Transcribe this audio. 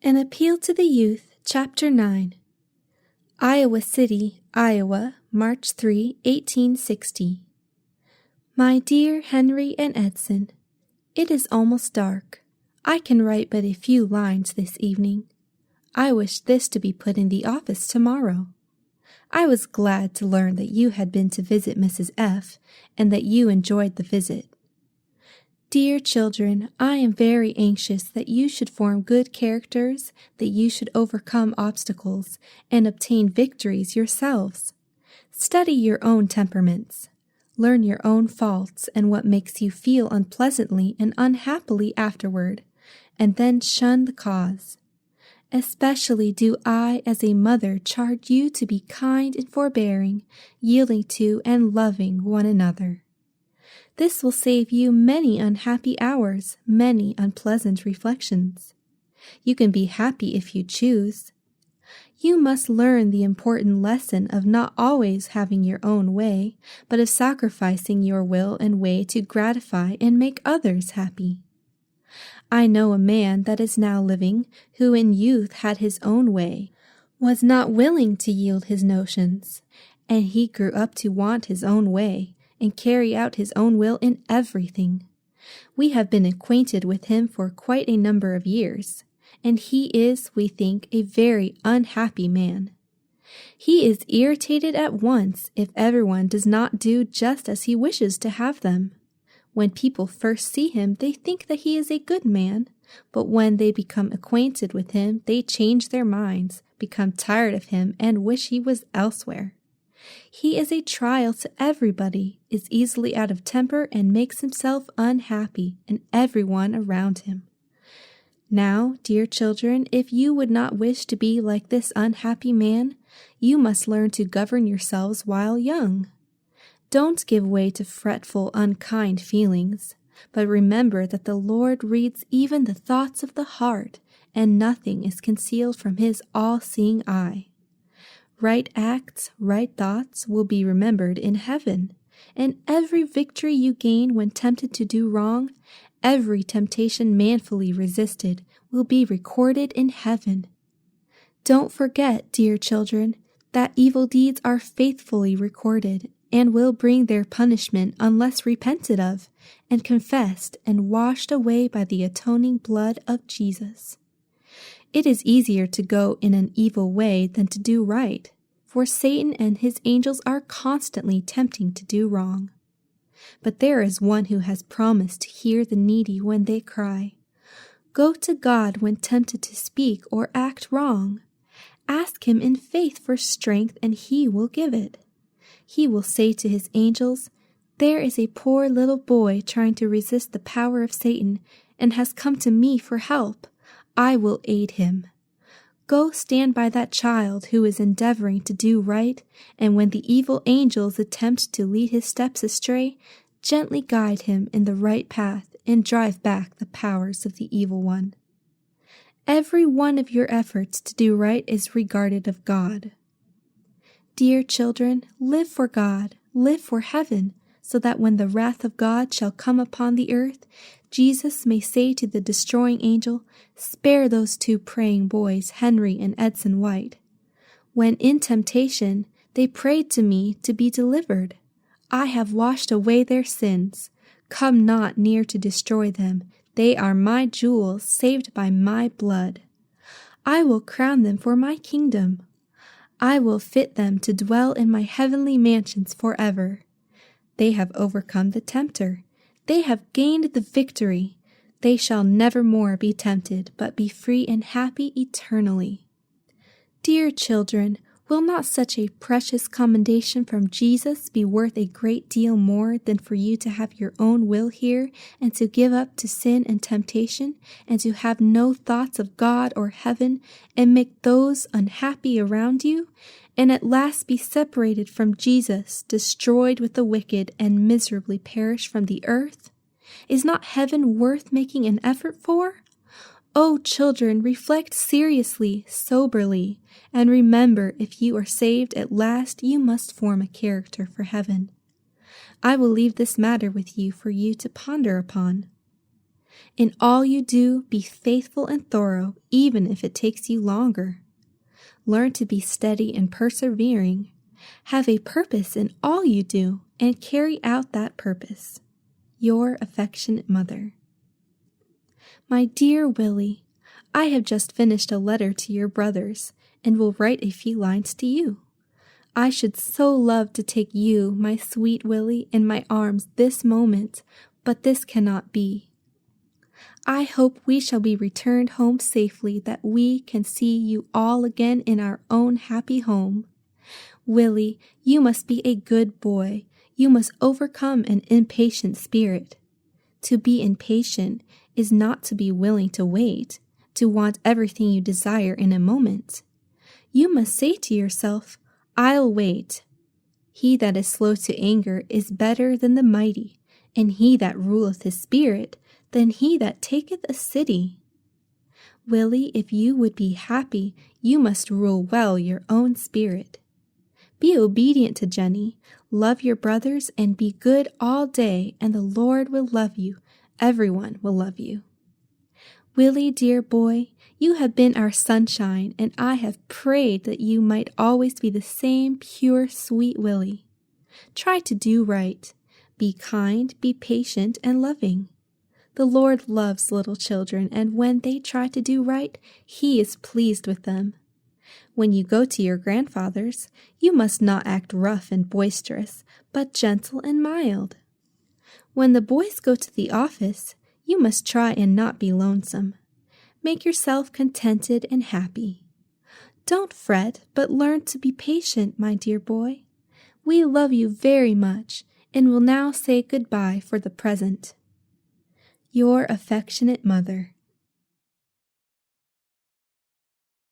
An Appeal to the Youth, Chapter 9. Iowa City, Iowa, March 3, 1860. My dear Henry and Edson, it is almost dark. I can write but a few lines this evening. I wish this to be put in the office tomorrow. I was glad to learn that you had been to visit Mrs. F. and that you enjoyed the visit. Dear children, I am very anxious that you should form good characters, that you should overcome obstacles, and obtain victories yourselves. Study your own temperaments. Learn your own faults and what makes you feel unpleasantly and unhappily afterward, and then shun the cause. Especially do I, as a mother, charge you to be kind and forbearing, yielding to and loving one another. This will save you many unhappy hours, many unpleasant reflections. You can be happy if you choose. You must learn the important lesson of not always having your own way, but of sacrificing your will and way to gratify and make others happy. I know a man that is now living, who in youth had his own way, was not willing to yield his notions, and he grew up to want his own way, and carry out his own will in everything. We have been acquainted with him for quite a number of years, and he is, we think, a very unhappy man. He is irritated at once if everyone does not do just as he wishes to have them. When people first see him, they think that he is a good man, but when they become acquainted with him, they change their minds, become tired of him, and wish he was elsewhere. He is a trial to everybody, is easily out of temper, and makes himself unhappy and everyone around him. Now, dear children, if you would not wish to be like this unhappy man, you must learn to govern yourselves while young. Don't give way to fretful, unkind feelings, but remember that the Lord reads even the thoughts of the heart, and nothing is concealed from his all-seeing eye. Right acts, right thoughts will be remembered in heaven, and every victory you gain when tempted to do wrong, every temptation manfully resisted, will be recorded in heaven. Don't forget, dear children, that evil deeds are faithfully recorded, and will bring their punishment unless repented of, and confessed and washed away by the atoning blood of Jesus. It is easier to go in an evil way than to do right, for Satan and his angels are constantly tempting to do wrong. But there is one who has promised to hear the needy when they cry. Go to God when tempted to speak or act wrong. Ask him in faith for strength, and he will give it. He will say to his angels, "There is a poor little boy trying to resist the power of Satan, and has come to me for help. I will aid him. Go stand by that child who is endeavoring to do right, and when the evil angels attempt to lead his steps astray, gently guide him in the right path and drive back the powers of the evil one." Every one of your efforts to do right is regarded of God. Dear children, live for God, live for heaven, so that when the wrath of God shall come upon the earth, Jesus may say to the destroying angel, "Spare those two praying boys, Henry and Edson White. When in temptation, they prayed to me to be delivered. I have washed away their sins. Come not near to destroy them. They are my jewels, saved by my blood. I will crown them for my kingdom. I will fit them to dwell in my heavenly mansions forever. They have overcome the tempter. They have gained the victory. They shall never more be tempted, but be free and happy eternally." Dear children, will not such a precious commendation from Jesus be worth a great deal more than for you to have your own will here, and to give up to sin and temptation, and to have no thoughts of God or heaven, and make those unhappy around you, and at last be separated from Jesus, destroyed with the wicked, and miserably perish from the earth? Is not heaven worth making an effort for? Oh, children, reflect seriously, soberly, and remember, if you are saved at last, you must form a character for heaven. I will leave this matter with you for you to ponder upon. In all you do, be faithful and thorough, even if it takes you longer. Learn to be steady and persevering. Have a purpose in all you do, and carry out that purpose. Your affectionate mother. My dear Willie, I have just finished a letter to your brothers, and will write a few lines to you. I should so love to take you, my sweet Willie, in my arms this moment, but this cannot be. I hope we shall be returned home safely, that we can see you all again in our own happy home. Willie, you must be a good boy. You must overcome an impatient spirit. To be impatient is not to be willing to wait, to want everything you desire in a moment. You must say to yourself, I'll wait. He that is slow to anger is better than the mighty, and he that ruleth his spirit than he that taketh a city. Willie, if you would be happy, you must rule well your own spirit. Be obedient to Jenny, love your brothers, and be good all day, and the Lord will love you. Everyone will love you. Willie, dear boy, you have been our sunshine, and I have prayed that you might always be the same pure, sweet Willie. Try to do right. Be kind, be patient, and loving. The Lord loves little children, and when they try to do right, He is pleased with them. When you go to your grandfather's, you must not act rough and boisterous, but gentle and mild. When the boys go to the office, you must try and not be lonesome. Make yourself contented and happy. Don't fret, but learn to be patient, my dear boy. We love you very much, and will now say goodbye for the present. Your affectionate mother.